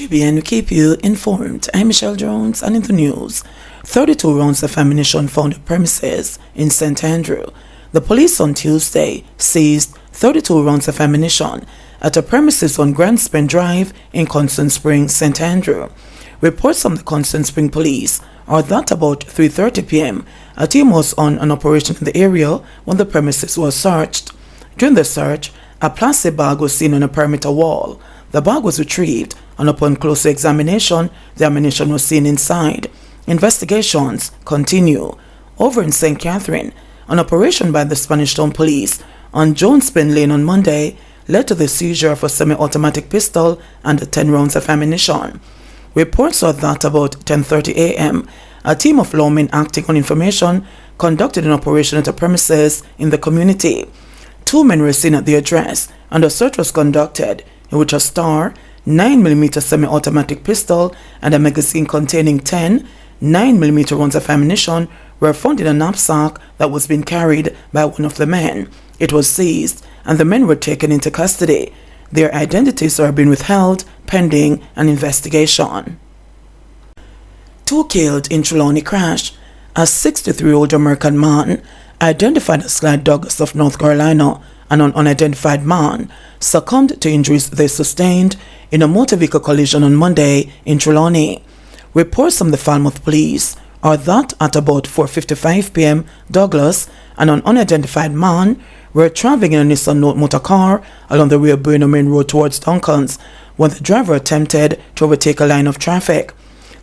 JBNN will keep you informed. I'm Michelle Jones, and in the news, 32 rounds of ammunition found at premises in St. Andrew. The police on Tuesday seized 32 rounds of ammunition at a premises on Grand Spring Drive in Constant Spring, St. Andrew. Reports from the Constant Spring police are that about 3:30 p.m. a team was on an operation in the area when the premises was searched. During the search, a plastic bag was seen on a perimeter wall. The bag was retrieved, and upon closer examination, the ammunition was seen inside. Investigations continue. Over in St. Catherine, an operation by the Spanish Town Police on Jones Pen Lane on Monday led to the seizure of a semi-automatic pistol and 10 rounds of ammunition. Reports are that about 10:30 a.m., a team of lawmen acting on information conducted an operation at a premises in the community. 2 men were seen at the address, and a search was conducted in which a Star 9mm semi-automatic pistol and a magazine containing 10 9mm rounds of ammunition were found in a knapsack that was being carried by one of the men. It was seized, and the men were taken into custody. Their identities are being withheld pending an investigation. 2 killed in Trelawny crash. A 63-year-old American man, identified as Clyde Douglas of North Carolina, and an unidentified man, succumbed to injuries they sustained in a motor vehicle collision on Monday in Trelawny. Reports from the Falmouth police are that at about 4:55 p.m., Douglas and an unidentified man were traveling in a Nissan Note motor car along the Rio Bueno Main Road towards Duncan's when the driver attempted to overtake a line of traffic.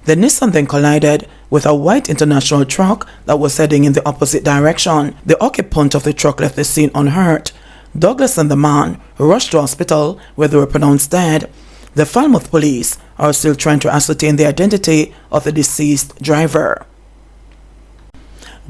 The Nissan then collided with a white international truck that was heading in the opposite direction. The occupant of the truck left the scene unhurt. Douglas and the man rushed to hospital where they were pronounced dead. The Falmouth police are still trying to ascertain the identity of the deceased driver.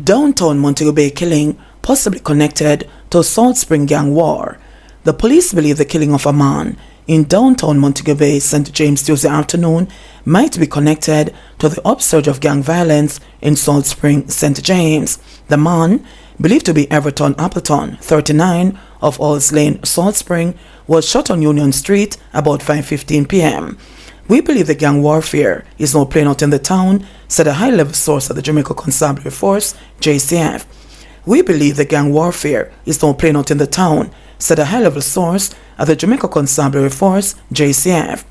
Downtown Montego Bay killing possibly connected to Salt Spring gang war. The police believe the killing of a man in downtown Montego Bay, St. James Tuesday afternoon might be connected to the upsurge of gang violence in Salt Spring, St. James. The man, believed to be Everton Appleton, 39, of Alls Lane, Salt Spring, was shot on Union Street about 5:15 p.m. We believe the gang warfare is now playing out in the town, said a high-level source at the Jamaica Constabulary Force, JCF. We believe the gang warfare is now playing out in the town, said a high-level source at the Jamaica Constabulary Force, JCF.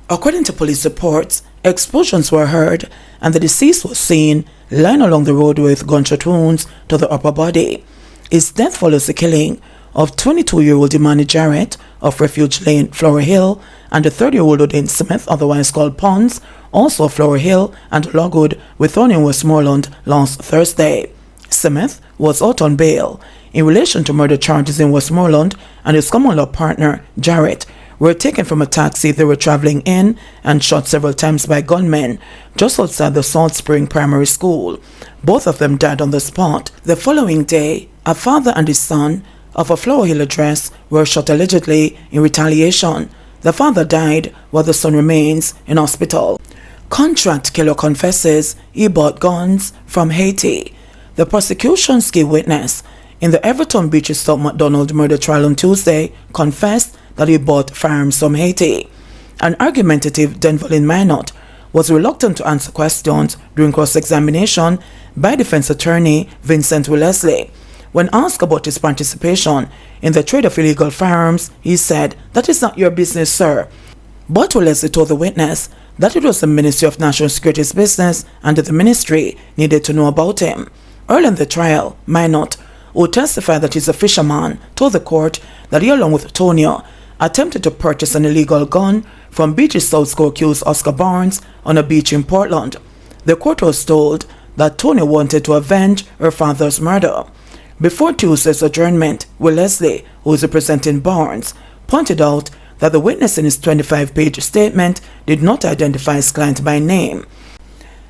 According to police reports, explosions were heard and the deceased was seen lying along the road with gunshot wounds to the upper body. His death follows the killing of 22-year-old Imani Jarrett of Refuge Lane, Flower Hill, and the 30-year-old Odin Smith, otherwise called Pons, also of Flower Hill and Logwood, with in Westmoreland last Thursday. Smith was out on bail in relation to murder charges in Westmoreland, and his common law partner, Jarrett, were taken from a taxi they were traveling in and shot several times by gunmen just outside the Salt Spring Primary School. Both of them died on the spot. The following day, a father and his son of a Flower Hill address were shot allegedly in retaliation. The father died while the son remains in hospital. Contract killer confesses he bought guns from Haiti. The prosecution's key witness in the Everton Beachy Stout McDonald murder trial on Tuesday confessed that he bought firearms from Haiti. An argumentative Denverlin Minot was reluctant to answer questions during cross-examination by defense attorney Vincent Wellesley. When asked about his participation in the trade of illegal firearms, he said, "That is not your business, sir." But Wellesley told the witness that it was the Ministry of National Security's business and that the ministry needed to know about him. Early in the trial, Minot, who testified that he's a fisherman, told the court that he, along with Tonya, attempted to purchase an illegal gun from Beachy Stout co-accused Oscar Barnes on a beach in Portland. The court was told that Tonya wanted to avenge her father's murder. Before Tuesday's adjournment, Wellesley, who is representing Barnes, pointed out that the witness in his 25-page statement did not identify his client by name.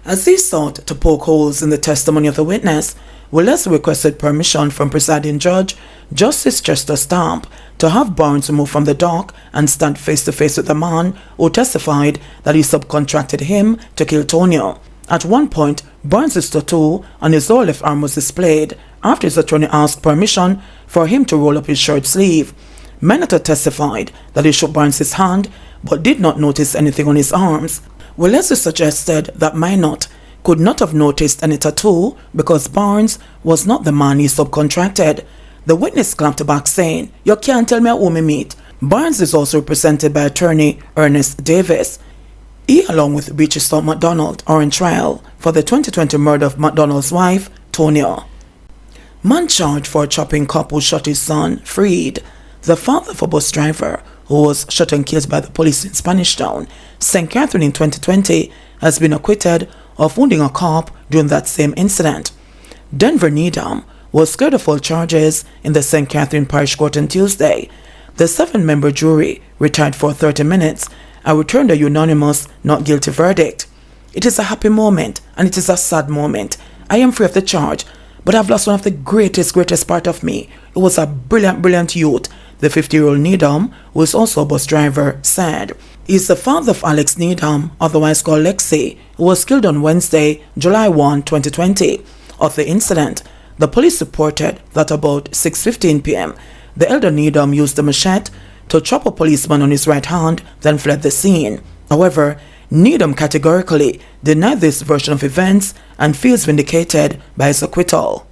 As he sought to poke holes in the testimony of the witness, Wellesley requested permission from presiding judge Justice Chester Stamp to have Barnes removed from the dock and stand face-to-face with the man who testified that he subcontracted him to kill Tonya. At one point, Barnes' tattoo on his lower left arm was displayed after his attorney asked permission for him to roll up his shirt sleeve. Menata testified that he shook Barnes' hand but did not notice anything on his arms. Well, Leslie suggested that Minot could not have noticed any tattoo because Barnes was not the man he subcontracted. The witness clapped back saying, "You can't tell me who me meet." Barnes is also represented by attorney Ernest Davis. He, along with Beachy Stout McDonald, are on trial for the 2020 murder of McDonald's wife, Tonya. Man charged for a chopping cop who shot his son, freed. The father of a bus driver who was shot and killed by the police in Spanish Town, St. Catherine in 2020, has been acquitted of wounding a cop during that same incident. Denver Needham was cleared of all charges in the St. Catherine Parish Court on Tuesday. The 7-member jury retired for 30 minutes and returned a unanimous not guilty verdict. "It is a happy moment and it is a sad moment. I am free of the charge, but I've lost one of the greatest part of me. It was a brilliant youth," the 50-year-old Needham, who is also a bus driver, said. He is the father of Alex Needham, otherwise called Lexi, who was killed on Wednesday, July 1, 2020. Of the incident, the police reported that about 6:15 p.m., the elder Needham used a machete to chop a policeman on his right hand, then fled the scene. However, Needham categorically denied this version of events and feels vindicated by his acquittal.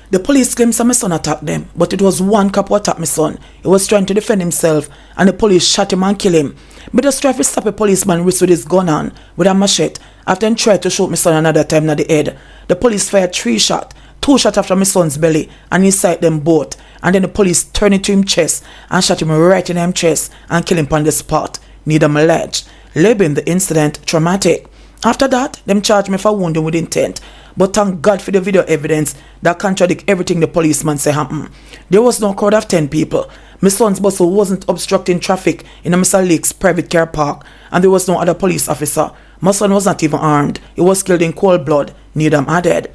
"The police claims that my son attacked them, but it was one cop who attacked my son. He was trying to defend himself and the police shot him and killed him. But just try to stop a policeman wrist with his gun on with a machete after he tried to shoot my son another time in the head. The police fired 3 shots, 2 shots after my son's belly and inside them both, and then the police turned into him chest and shot him right in him chest and killed him on the spot," Needham alleged, labeling the incident traumatic. "After that, them charged me for wounding with intent, but thank God for the video evidence that contradict everything the policeman say happened. There was no crowd of 10 people. My son's bus wasn't obstructing traffic in Mr. Lake's private car park, and there was no other police officer. My son was not even armed. He was killed in cold blood," Needham added.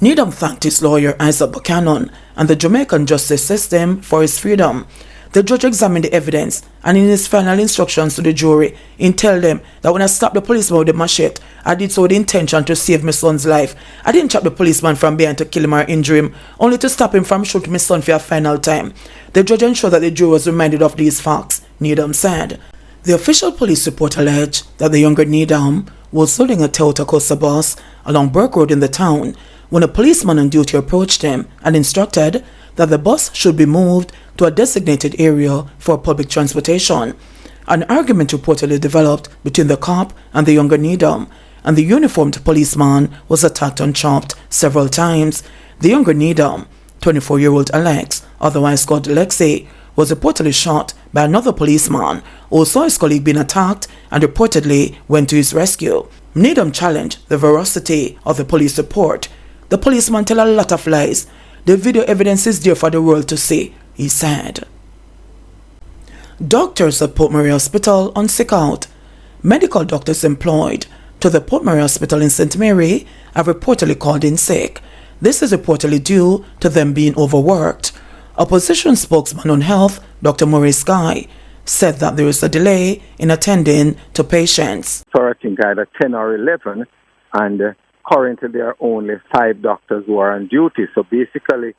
Needham thanked his lawyer Isaac Buchanan and the Jamaican justice system for his freedom. The judge examined the evidence, and in his final instructions to the jury, he told them that when I slapped the policeman with the machete, I did so with the intention to save my son's life. I didn't chop the policeman from behind to kill him or injure him, only to stop him from shooting my son for a final time. The judge ensured that the jury was reminded of these facts, Needham said. The official police report alleged that the younger Needham was holding a Toyota Costa bus along Burke Road in the town when a policeman on duty approached him and instructed that the bus should be moved to a designated area for public transportation. An argument reportedly developed between the cop and the younger Needham, and the uniformed policeman was attacked and chopped several times. The younger Needham, 24-year-old Alex, otherwise called Lexi, was reportedly shot by another policeman who saw his colleague being attacked and reportedly went to his rescue. Needham challenged the veracity of the police report. "The policeman tell a lot of lies. The video evidence is there for the world to see," he said. Doctors at Port Mary Hospital on sick out. Medical doctors employed to the Port Mary Hospital in St. Mary have reportedly called in sick. This is reportedly due to them being overworked. Opposition spokesman on health, Dr. Maurice Guy, said that there is a delay in attending to patients. So I think either 10 or 11, and currently there are only 5 doctors who are on duty. So basically,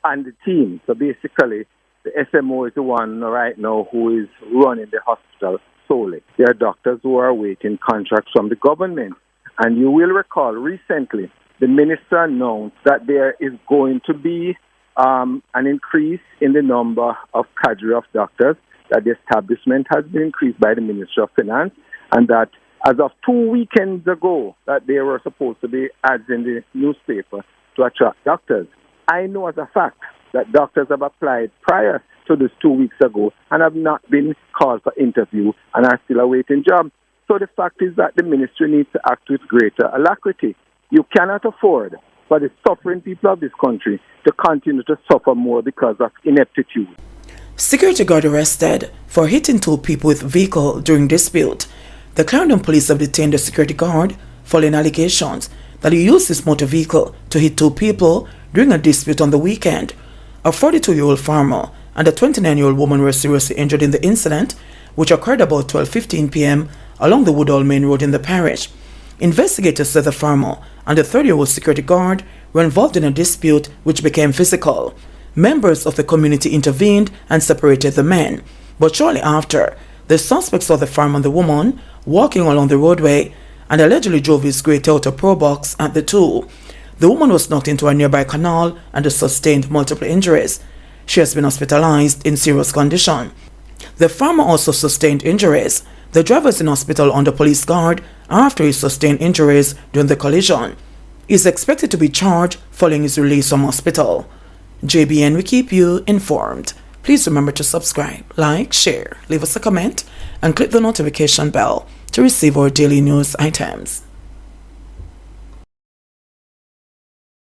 and the team. So basically, the SMO is the one right now who is running the hospital solely. There are doctors who are awaiting contracts from the government. And you will recall recently, the minister announced that there is going to be an increase in the number of cadre of doctors, that the establishment has been increased by the Ministry of Finance, and that as of 2 weekends ago, that there were supposed to be ads in the newspaper to attract doctors. I know as a fact that doctors have applied prior to this 2 weeks ago and have not been called for interview and are still awaiting jobs. So the fact is that the ministry needs to act with greater alacrity. You cannot afford for the suffering people of this country to continue to suffer more because of ineptitude. Security guard arrested for hitting 2 people with vehicle during dispute. The Clarendon police have detained the security guard following allegations that he used his motor vehicle to hit 2 people during a dispute on the weekend. A 42-year-old farmer and a 29-year-old woman were seriously injured in the incident, which occurred about 12:15 p.m. along the Woodall Main Road in the parish. Investigators said the farmer and the 30-year-old security guard were involved in a dispute which became physical. Members of the community intervened and separated the men, but shortly after, The suspect saw the farmer and the woman walking along the roadway and allegedly drove his grey Toyota Probox at the two. The woman was knocked into a nearby canal and sustained multiple injuries. She has been hospitalized in serious condition. The farmer also sustained injuries. The driver is in hospital under police guard after he sustained injuries during the collision. He is expected to be charged following his release from hospital. JBN will keep you informed. Please remember to subscribe, like, share, leave us a comment, and click the notification bell to receive our daily news items.